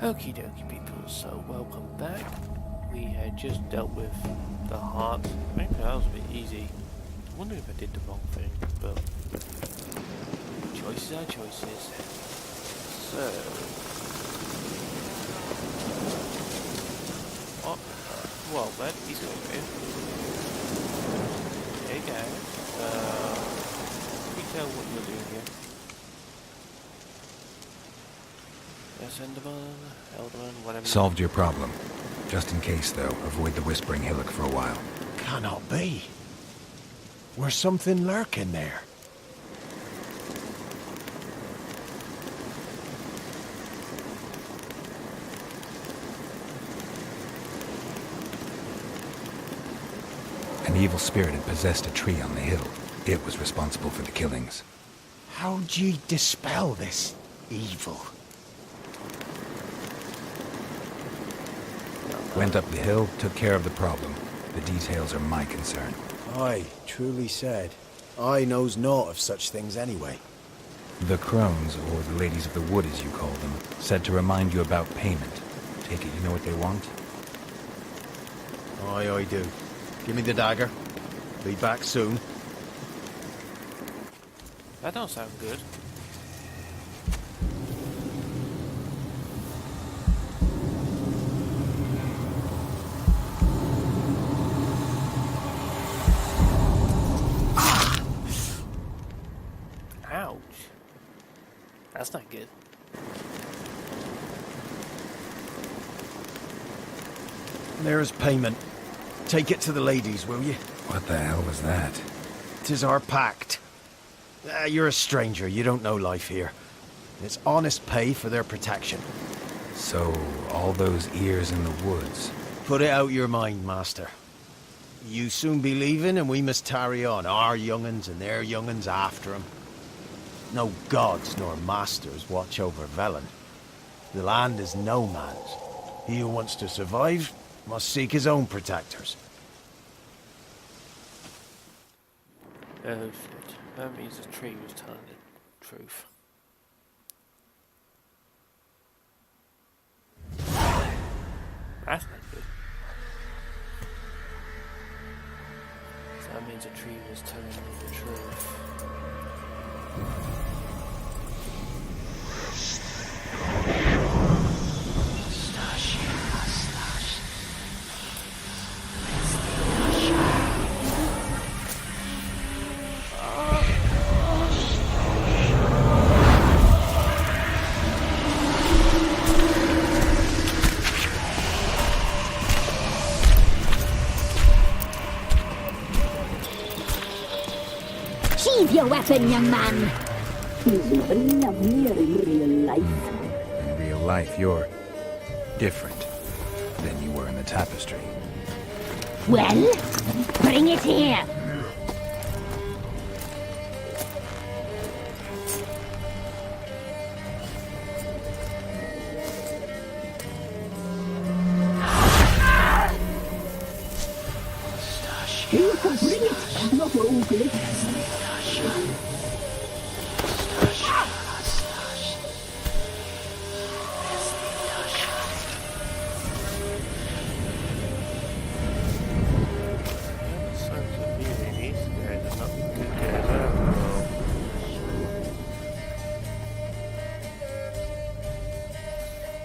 Okie dokie people, so welcome back. We had just dealt with the heart. Maybe that was a bit easy. I wonder if I did the wrong thing, but choices are choices. So what? Well then, he's going in. Hey guys, can you tell what you're doing here? Yes, Enderman, Elderman, whatever. Solved your problem. Just in case, though, avoid the Whispering Hillock for a while. Cannot be. Where's something lurking there? An evil spirit had possessed a tree on the hill. It was responsible for the killings. How'd ye dispel this evil? Went up the hill, took care of the problem. The details are my concern. Aye, truly said. I knows naught of such things anyway. The crones, or the ladies of the wood as you call them, said to remind you about payment. Take it you know what they want? Aye, I do. Give me the dagger. Be back soon. That don't sound good. Ouch. That's not good. There's payment. Take it to the ladies, will you? What the hell was that? 'Tis our pact. You're a stranger, you don't know life here. It's honest pay for their protection. So, all those ears in the woods. Put it out your mind, master. You soon be leaving and we must tarry on, our young'uns and their young'uns after 'em. No gods nor masters watch over Velen. The land is no man's. He who wants to survive must seek his own protectors. Oh shit. That means the tree was telling the truth. That's not good. So that means the tree was telling me the truth. Sheathe your weapon, young man. He's never lovelier in real life. In real life, you're different than you were in the tapestry. Well, bring it here. You can bring it, not ugly.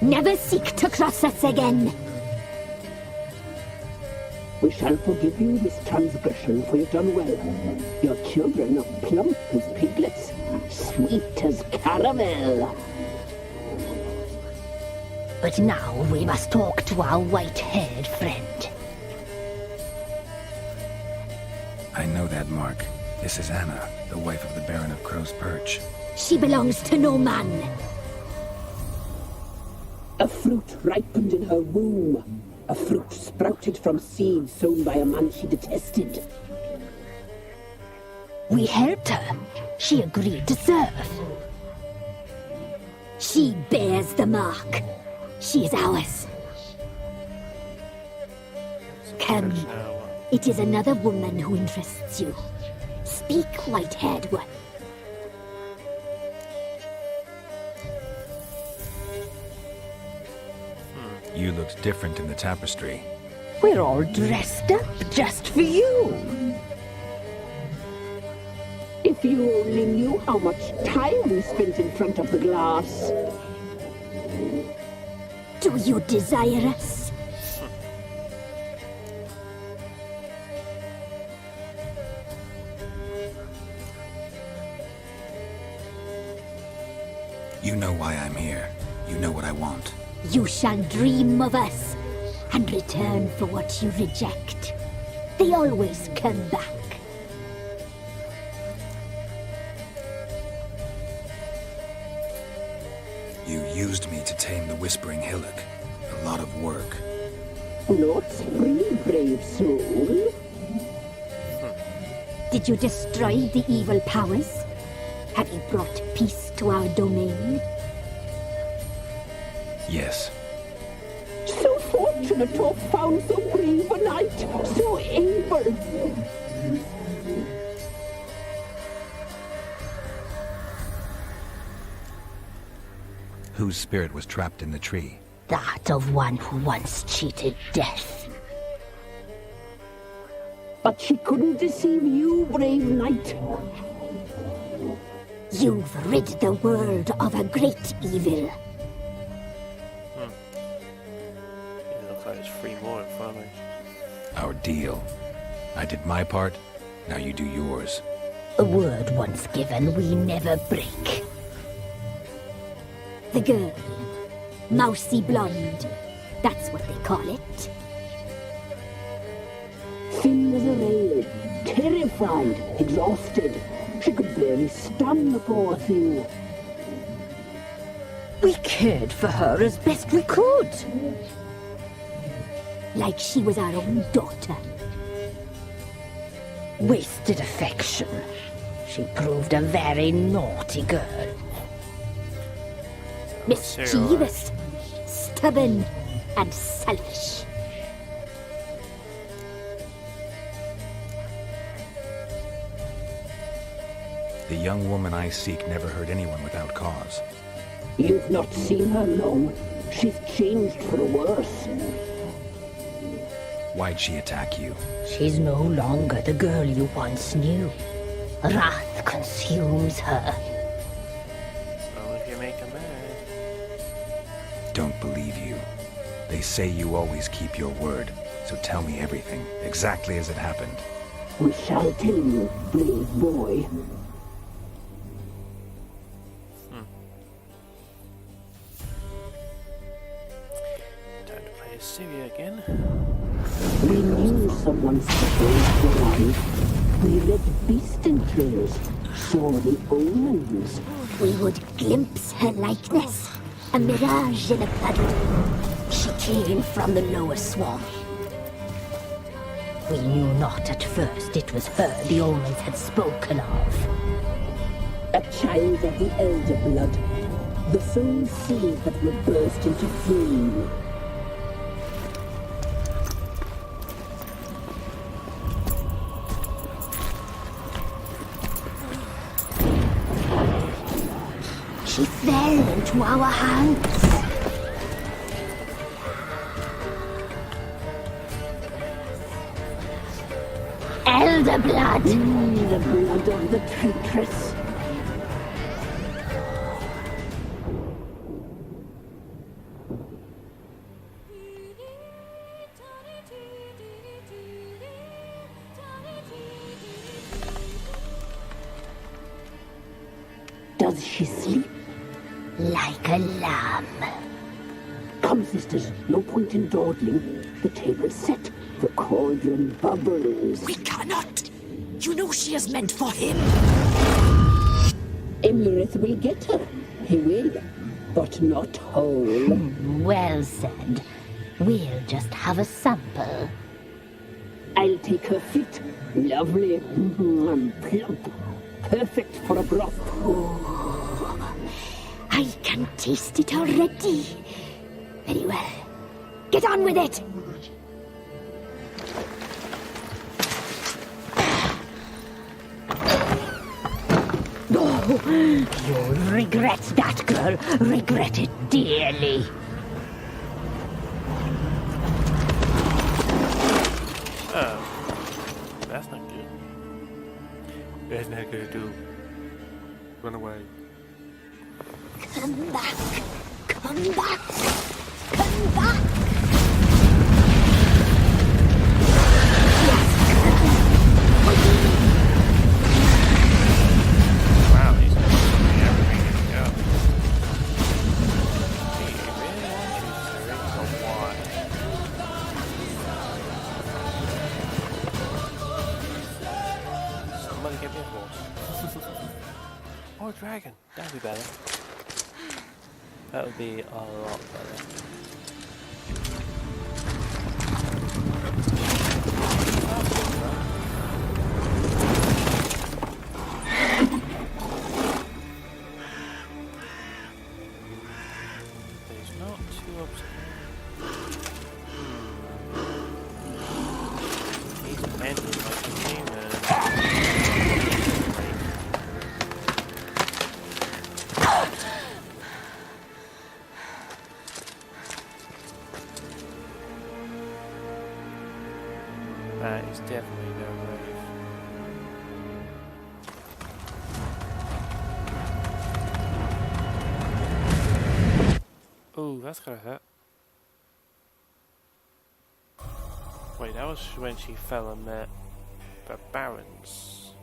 Never seek to cross us again. We shall forgive you this transgression, for you've done well. Your children are plump as piglets, sweet as caramel. But now we must talk to our white-haired friend. I know that mark. This is Anna, the wife of the Baron of Crow's Perch. She belongs to no man. A fruit ripened in her womb. A fruit sprouted from seeds sown by a man she detested. We helped her. She agreed to serve. She bears the mark. She is ours. Come. It is another woman who interests you. Speak, white-haired one. You looked different in the tapestry. We're all dressed up just for you. If you only knew how much time we spent in front of the glass. Do you desire us? You know why I'm here. You know what I want. You shall dream of us and return for what you reject. They always come back. You used me to tame the Whispering Hillock. A lot of work. Not free, brave soul. Did you destroy the evil powers? Have you brought peace to our domain? Yes. So fortunate to have found so brave a knight, so able. Whose spirit was trapped in the tree? That of one who once cheated death. But she couldn't deceive you, brave knight. You've rid the world of a great evil. It looks like there's 3 more in front of me. Our deal. I did my part, now you do yours. A word once given, we never break. The girl. Mousy blonde. That's what they call it. Thin as a rail, terrified, exhausted. She could barely stand the poor thing. We cared for her as best we could. Like she was our own daughter. Wasted affection. She proved a very naughty girl. Mischievous, stubborn, and selfish. The young woman I seek never hurt anyone without cause. You've not seen her long. She's changed for the worse. Why'd she attack you? She's no longer the girl you once knew. Wrath consumes her. So if you make a mad. Don't believe you. They say you always keep your word, so tell me everything, exactly as it happened. We shall tell you, brave boy. Time to play Assyria again. We knew someone supposed to life. We read beast entrails, saw the omens. We would glimpse her likeness, a mirage in a puddle. She came from the lower swamp. We knew not at first it was her the omens had spoken of. A child of the elder blood. The soul seed that will burst into flame. She fell into our hands. Elder blood! The blood of the traitress. Does she sleep? Like a lamb. Come, sisters, no point in dawdling. The table's set. The cauldron bubbles. We cannot! You know she is meant for him! Imlerith will get her. He will. But not whole. Well said. We'll just have a sample. I'll take her feet. Lovely. And plump. Perfect for a broth. I can taste it already. Very well. Get on with it! You'll regret that, girl. Regret it dearly. That's not good. That's not gonna do. Run away. Come back! Come back! Come back! Wow, he's doing everything in the go. Hey, you really want you to drink or what? Somebody get me a horse. Or a dragon. That'd be better. That would be a lot better. He's not too upset. He's panting like a demon. That is definitely no move. Ooh, that's gonna hurt. Wait, that was when she fell and met the Barons.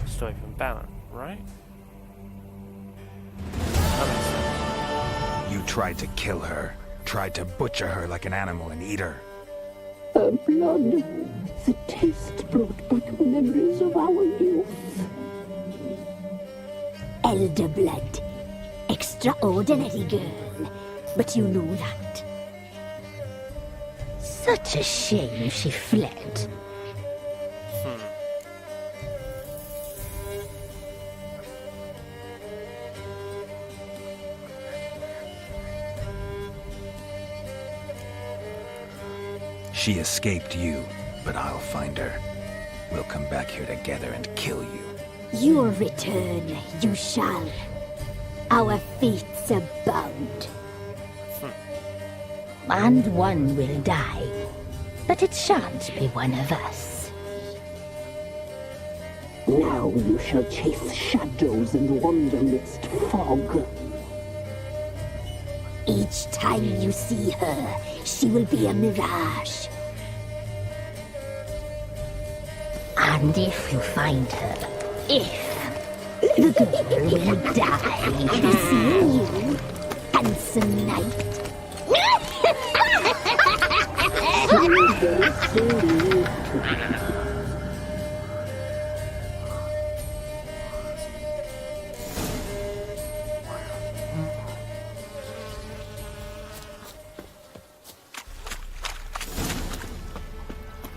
Story from Baron, right? That makes sense. You tried to kill her. Tried to butcher her like an animal and eat her. Her blood, the taste brought back memories of our youth. Elder blood. Extraordinary girl. But you know that. Such a shame she fled. She escaped you, but I'll find her. We'll come back here together and kill you. Your return, you shall. Our fates are bound. And one will die, but it shan't be one of us. Now you shall chase shadows and wander midst fog. Each time you see her, she will be a mirage. And if you find her, the girl will die. Seeing you, handsome knight.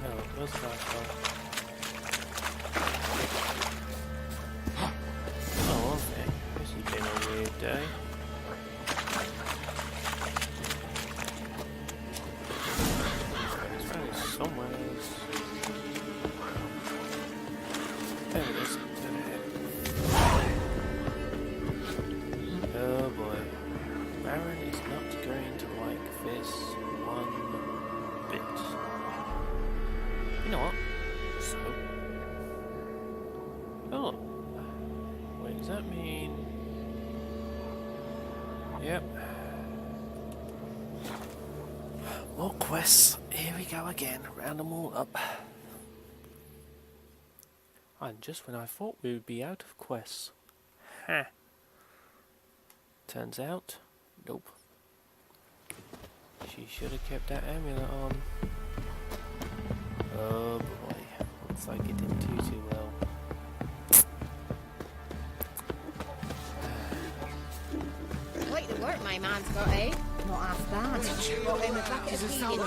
No, it was not fun. Oh, okay. This has been a weird day. It's running somewhere. There it is. Oh boy. Baron is not going to like this one bit. You know what? So. Oh. Wait, does that mean. Yep. More quests. Here we go again. Round them all up. And just when I thought we would be out of quests. Ha. Turns out, nope. She should have kept that amulet on. Oh boy. Looks like it didn't do too well. Quite the work my man's got, eh? Not half bad. Got him a back as a soul.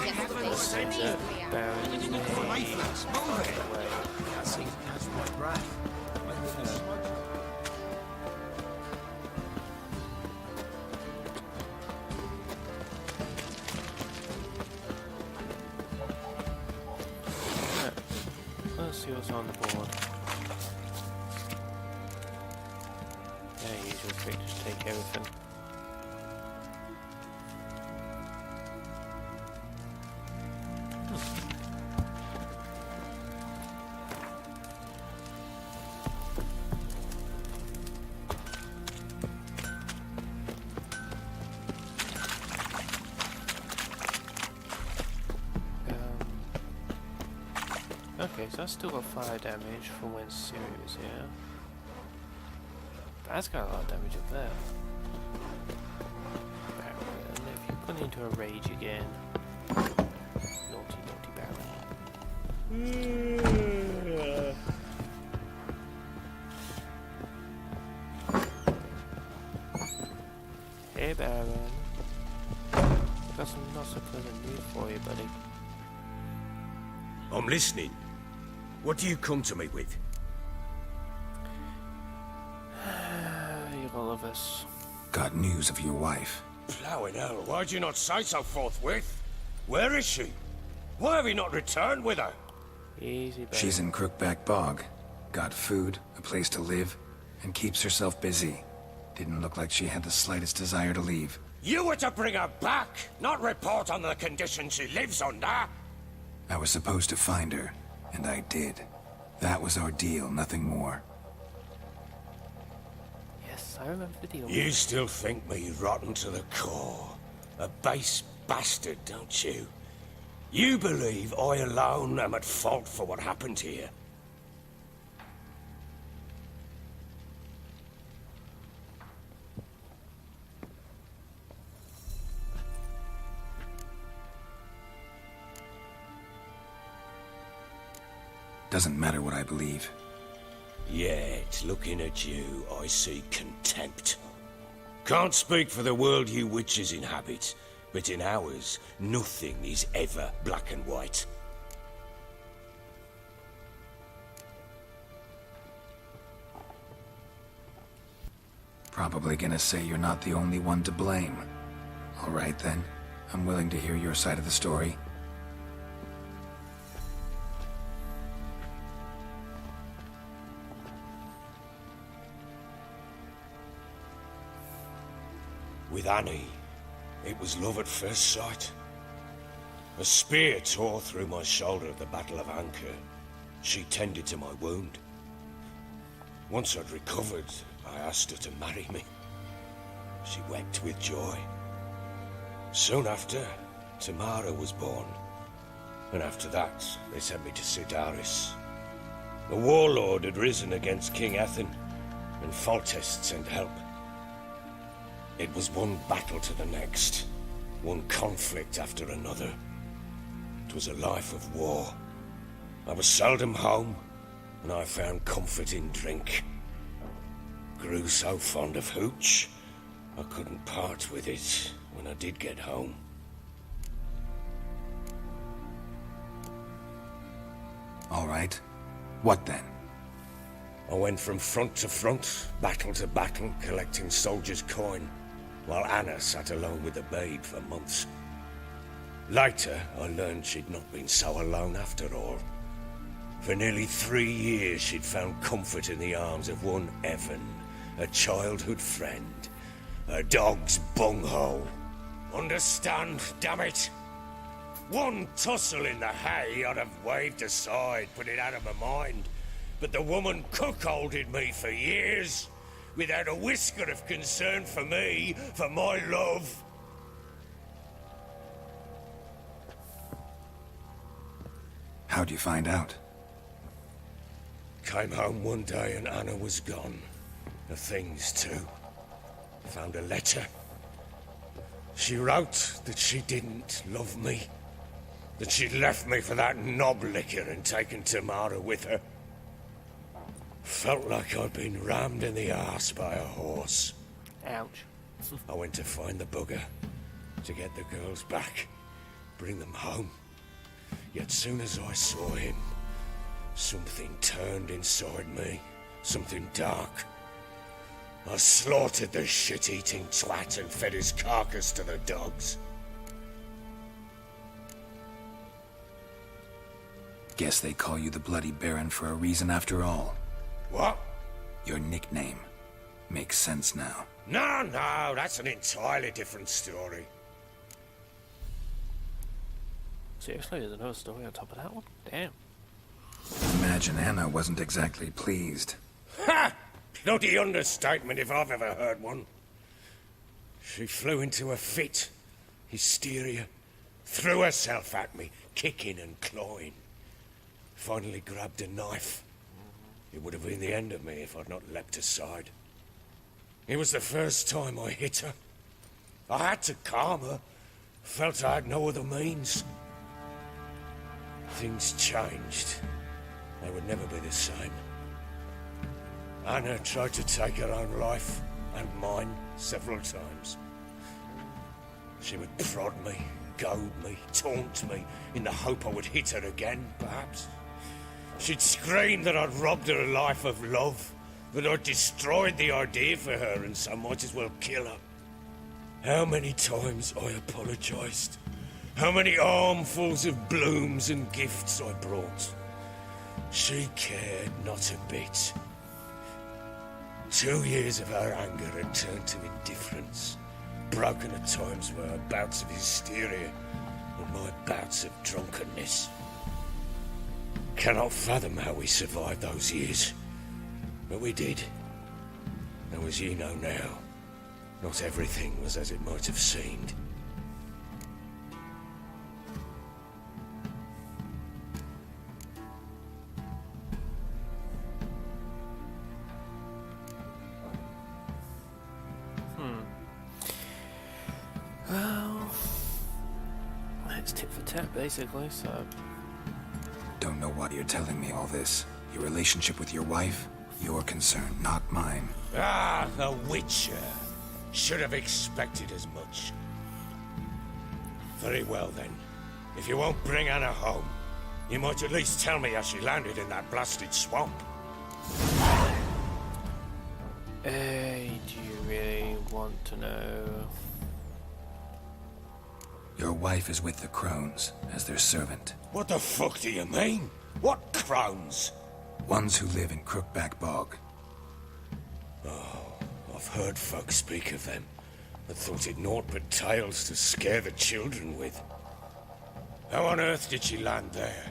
Let's see what's on the board. Yeah, usual trick, just take everything. Okay, so that's still got fire damage from when Siri was here. That's got a lot of damage up there. Baron, if you've gone into a rage again. Naughty, naughty Baron. Hey Baron. I've got some not so pleasant news for you, buddy. I'm listening. What do you come to me with? You're all of us. Got news of your wife. Plowing hell, why'd you not say so forthwith? Where is she? Why have you not returned with her? Easy, Baron. She's in Crookback Bog. Got food, a place to live, and keeps herself busy. Didn't look like she had the slightest desire to leave. You were to bring her back, not report on the conditions she lives under. I was supposed to find her, and I did. That was our deal, nothing more. Yes, I remember the deal. You still think me rotten to the core. A base bastard, don't you? You believe I alone am at fault for what happened here. Doesn't matter what I believe. Yet, looking at you, I see contempt. Can't speak for the world you witches inhabit, but in ours, nothing is ever black and white. Probably gonna say you're not the only one to blame. All right then, I'm willing to hear your side of the story. With Annie, it was love at first sight. A spear tore through my shoulder at the Battle of Anchor. She tended to my wound. Once I'd recovered, I asked her to marry me. She wept with joy. Soon after, Tamara was born. And after that, they sent me to Sidaris. The warlord had risen against King Ethan, and Foltest sent help. It was one battle to the next, one conflict after another. It was a life of war. I was seldom home, and I found comfort in drink. Grew so fond of hooch, I couldn't part with it when I did get home. All right. What then? I went from front to front, battle to battle, collecting soldiers' coin, while Anna sat alone with the babe for months. Later, I learned she'd not been so alone after all. For nearly 3 years, she'd found comfort in the arms of one Evan, a childhood friend, a dog's bunghole. Understand, damn it? One tussle in the hay I'd have waved aside, put it out of my mind. But the woman cuckolded me for years, without a whisker of concern for me, for my love. How'd you find out? Came home one day and Anna was gone. The things too. Found a letter. She wrote that she didn't love me. That she'd left me for that knob licker and taken Tamara with her. Felt like I'd been rammed in the arse by a horse. Ouch. I went to find the bugger, to get the girls back, bring them home. Yet soon as I saw him, something turned inside me, something dark. I slaughtered the shit-eating twat and fed his carcass to the dogs. Guess they call you the Bloody Baron for a reason after all. What? Your nickname. Makes sense now. No, that's an entirely different story. Seriously, there's another story on top of that one? Damn. Imagine Anna wasn't exactly pleased. Ha! Bloody understatement if I've ever heard one. She flew into a fit. Hysteria. Threw herself at me, kicking and clawing. finally grabbed a knife. It would have been the end of me if I'd not leapt aside. It was the first time I hit her. I had to calm her. Felt I had no other means. Things changed. They would never be the same. Anna tried to take her own life, and mine, several times. She would prod me, goad me, taunt me, in the hope I would hit her again, perhaps. She'd scream that I'd robbed her life of love, that I'd destroyed the idea for her, and so might as well kill her. How many times I apologized. How many armfuls of blooms and gifts I brought. She cared not a bit. 2 years of her anger had turned to indifference, broken at times by her bouts of hysteria and my bouts of drunkenness. Cannot fathom how we survived those years, but we did. Though as you know now, not everything was as it might have seemed. Well, it's tit for tat, basically, so... Don't know why you're telling me all this. Your relationship with your wife? Your concern, not mine. Ah, the Witcher. Should have expected as much. Very well, then. If you won't bring Anna home, you might at least tell me how she landed in that blasted swamp. Do you really want to know? Your wife is with the Crones, as their servant. What the fuck do you mean? What crones? Ones who live in Crookback Bog. Oh, I've heard folk speak of them, and thought it naught but tales to scare the children with. How on earth did she land there?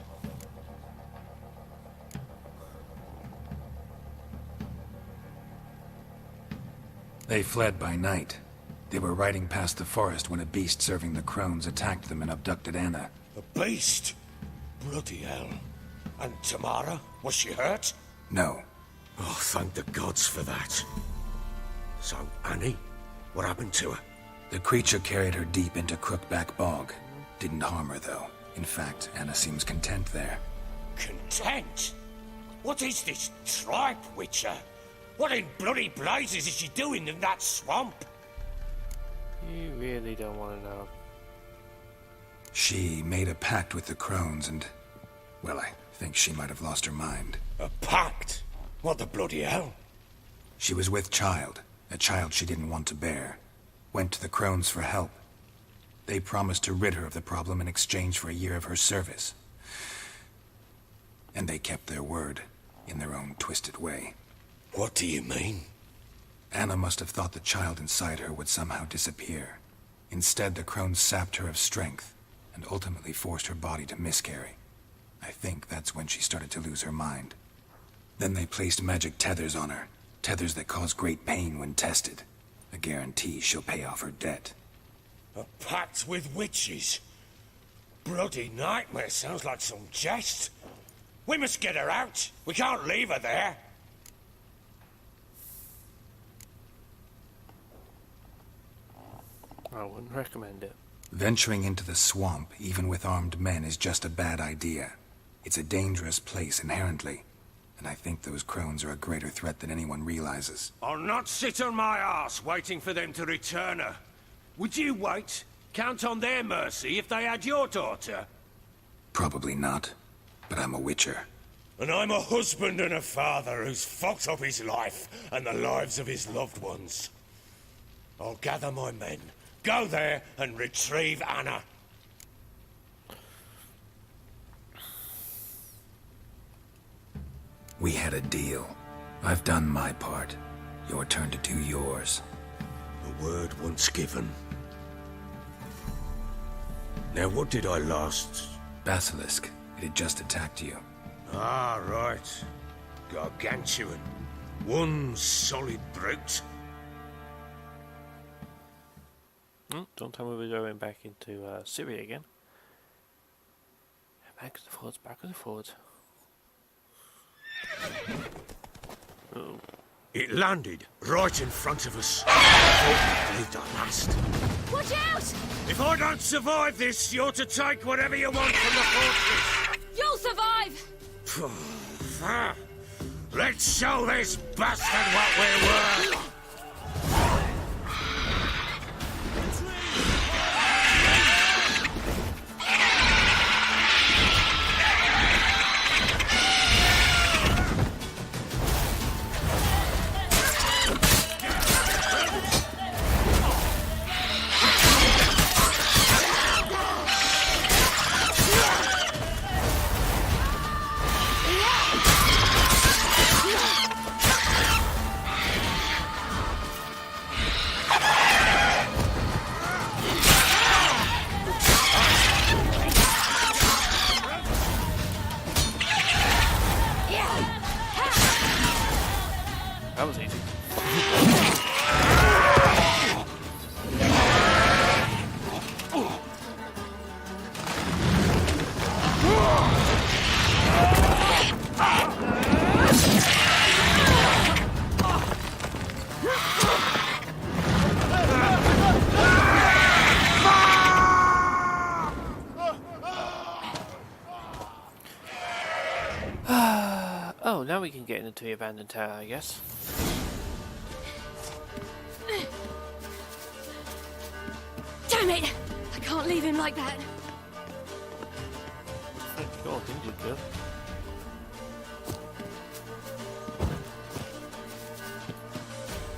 They fled by night. They were riding past the forest when a beast serving the Crones attacked them and abducted Anna. A beast? Bloody hell. And Tamara? Was she hurt? No. Oh, thank the gods for that. So, Annie? What happened to her? The creature carried her deep into Crookback Bog. Didn't harm her, though. In fact, Anna seems content there. Content? What is this tripe, Witcher? What in bloody blazes is she doing in that swamp? You really don't want to know. She made a pact with the Crones and... well, I think she might have lost her mind. A pact? What the bloody hell? She was with child, a child she didn't want to bear. Went to the Crones for help. They promised to rid her of the problem in exchange for a year of her service. And they kept their word, in their own twisted way. What do you mean? Anna must have thought the child inside her would somehow disappear. Instead, the Crones sapped her of strength, and ultimately forced her body to miscarry. I think that's when she started to lose her mind. Then they placed magic tethers on her, tethers that cause great pain when tested. A guarantee she'll pay off her debt. A pact with witches? Bloody nightmare, sounds like some jest. We must get her out. We can't leave her there. I wouldn't recommend it. Venturing into the swamp, even with armed men, is just a bad idea. It's a dangerous place inherently, and I think those Crones are a greater threat than anyone realizes. I'll not sit on my arse waiting for them to return her. Would you wait? Count on their mercy if they had your daughter? Probably not, but I'm a witcher. And I'm a husband and a father who's fucked up his life and the lives of his loved ones. I'll gather my men, go there and retrieve Anna. We had a deal. I've done my part. Your turn to do yours. A word once given. Now what did I last... Basilisk. It had just attacked you. Ah, right. Gargantuan. One solid brute. Don't tell me we're going back into Syria again. Backwards and forwards, backwards and forwards. Oh. It landed right in front of us. I thought we believed our last. Watch out! If I don't survive this, you're to take whatever you want from the fortress. You'll survive! Let's show this bastard what we're worth. That was easy. Oh, now we can get into the abandoned tower, I guess. Damn it! I can't leave him like that. Sure, things you do.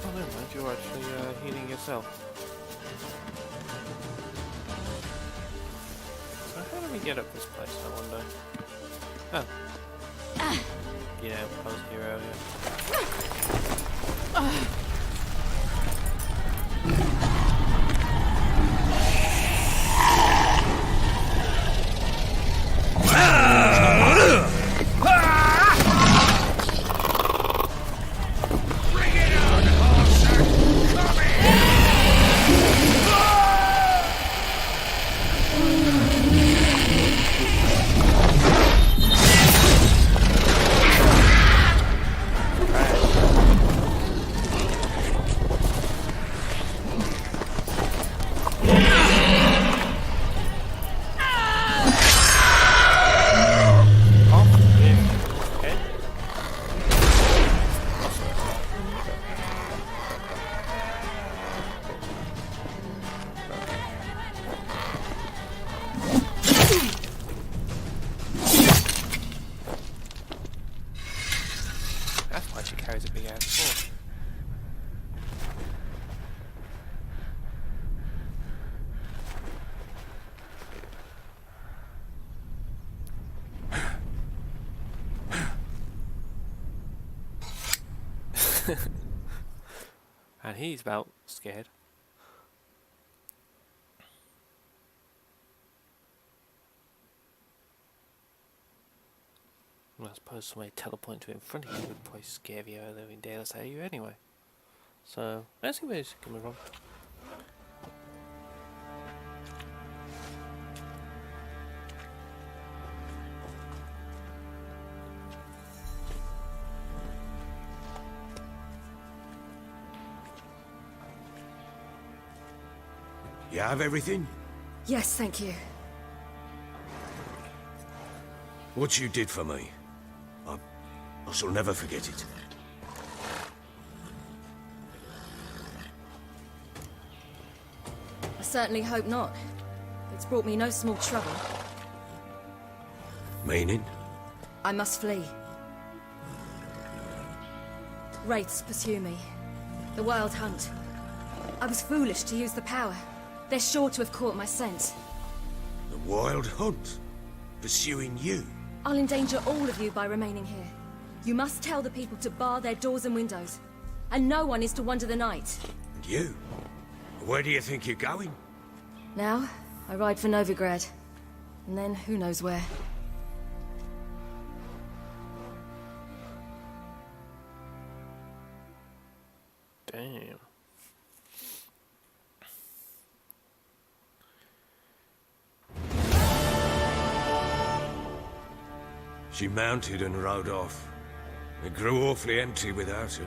Oh, never mind, you're actually healing yourself. So how do we get up this place, I wonder? Oh. Yeah, I was here earlier. Carries a big ass sword. And he's about scared. Well, I suppose somebody teleport to in front of you would probably scare the living daylights out of you anyway. So, let's see where it's coming from. You have everything? Yes, thank you. What you did for me, I shall never forget it. I certainly hope not. It's brought me no small trouble. Meaning? I must flee. Wraiths pursue me. The Wild Hunt. I was foolish to use the power. They're sure to have caught my scent. The Wild Hunt? Pursuing you? I'll endanger all of you by remaining here. You must tell the people to bar their doors and windows. And no one is to wander the night. And you? Where do you think you're going? Now, I ride for Novigrad. And then, who knows where. Damn. She mounted and rode off. It grew awfully empty without her.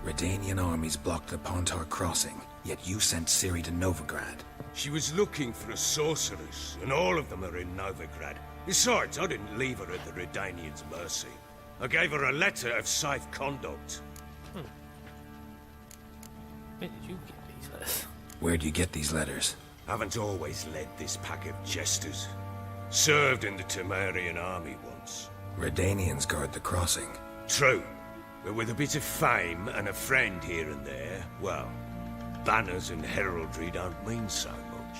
Redanian armies blocked the Pontar crossing, yet you sent Ciri to Novigrad. She was looking for a sorceress, and all of them are in Novigrad. Besides, I didn't leave her at the Redanians' mercy. I gave her a letter of safe conduct. Where did you get these letters? Where'd you get these letters? Haven't always led this pack of jesters. Served in the Temerian army once. Redanians guard the crossing. True, but with a bit of fame and a friend here and there, well, banners and heraldry don't mean so much.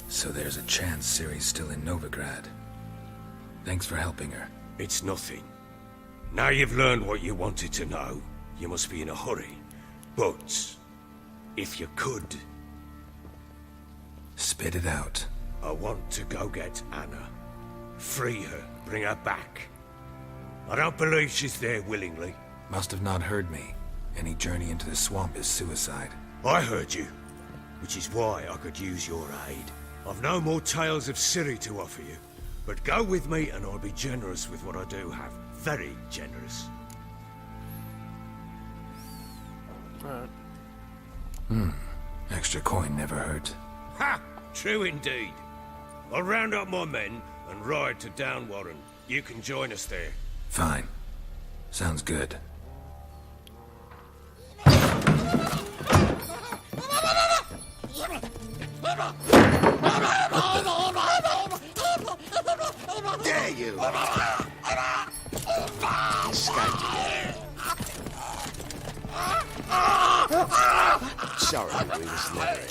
So there's a chance Ciri's still in Novigrad. Thanks for helping her. It's nothing. Now you've learned what you wanted to know, you must be in a hurry. But, if you could... Spit it out. I want to go get Anna. Free her, bring her back. I don't believe she's there willingly. Must have not heard me. Any journey into the swamp is suicide. I heard you, which is why I could use your aid. I've no more tales of Ciri to offer you, but go with me and I'll be generous with what I do have. Very generous. Alright. Extra coin never hurt. Ha! True indeed. I'll round up my men and ride to Downwarren. You can join us there. Fine. Sounds good. Dare you! Sorry, we was never.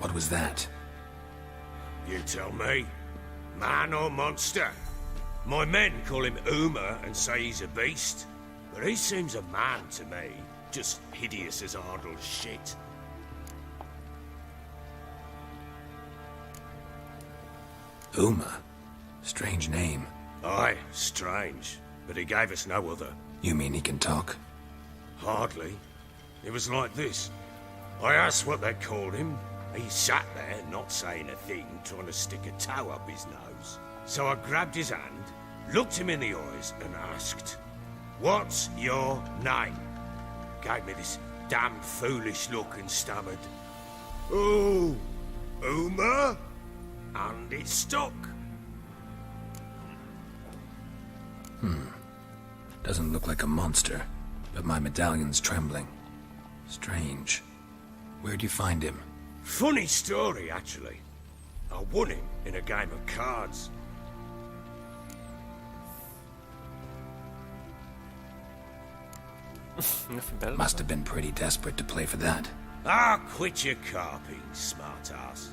What was that? You tell me. Man or monster? My men call him Uma and say he's a beast. But he seems a man to me. Just hideous as Ardle's shit. Uma? Strange name. Aye, strange. But he gave us no other. You mean he can talk? Hardly. It was like this. I asked what they called him. He sat there, not saying a thing, trying to stick a toe up his nose. So I grabbed his hand, looked him in the eyes, and asked, "What's your name?" Gave me this damn foolish look and stammered, "Oh, Uma?" And it stuck. Doesn't look like a monster, but my medallion's trembling. Strange. Where'd you find him? Funny story, actually. I won him in a game of cards. Nothing better. Must have been pretty desperate to play for that. Ah, quit your carping, smart-ass.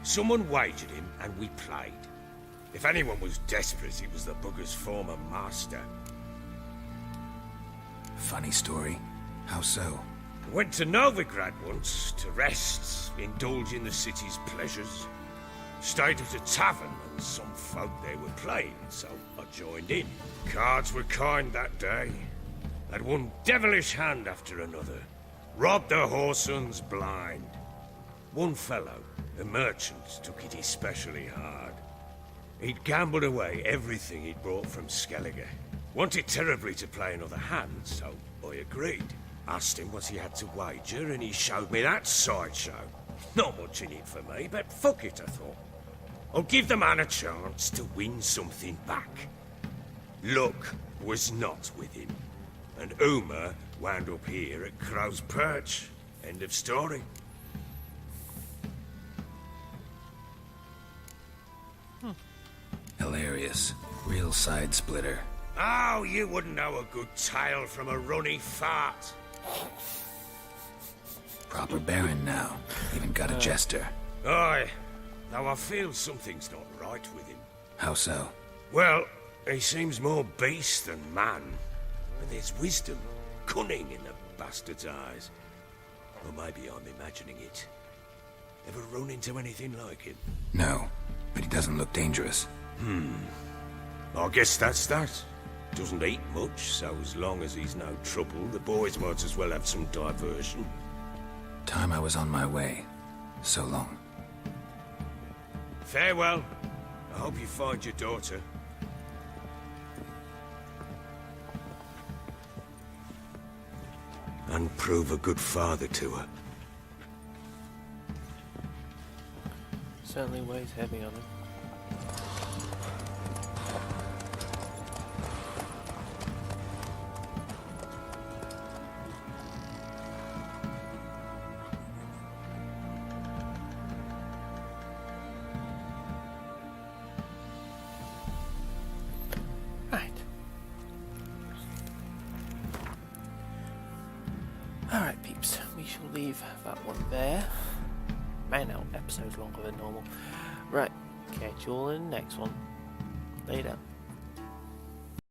Someone wagered him, and we played. If anyone was desperate, it was the bugger's former master. Funny story. How so? Went to Novigrad once, to rest, indulge in the city's pleasures. Stayed at a tavern, and some folk there were playing, so I joined in. Cards were kind that day. Had one devilish hand after another. Robbed the whoresons blind. One fellow, a merchant, took it especially hard. He'd gambled away everything he'd brought from Skellige. Wanted terribly to play another hand, so I agreed. Asked him what he had to wager, and he showed me that sideshow. Not much in it for me, but fuck it, I thought. I'll give the man a chance to win something back. Luck was not with him, and Uma wound up here at Crow's Perch. End of story. Hilarious. Real side splitter. Oh, you wouldn't know a good tale from a runny fart. Proper baron now. Even got a jester. Aye, though I feel something's not right with him. How so? Well, he seems more beast than man. But there's wisdom, cunning in the bastard's eyes. Or maybe I'm imagining it. Ever run into anything like him? No, but he doesn't look dangerous. I guess that's that. Doesn't eat much, so as long as he's no trouble, the boys might as well have some diversion. Time I was on my way. So long. Farewell. I hope you find your daughter. And prove a good father to her. Certainly weighs heavy on him. Right. Alright, peeps. We shall leave that one there. Man, now episode's longer than normal. Right. Catch you all in the next one. Later.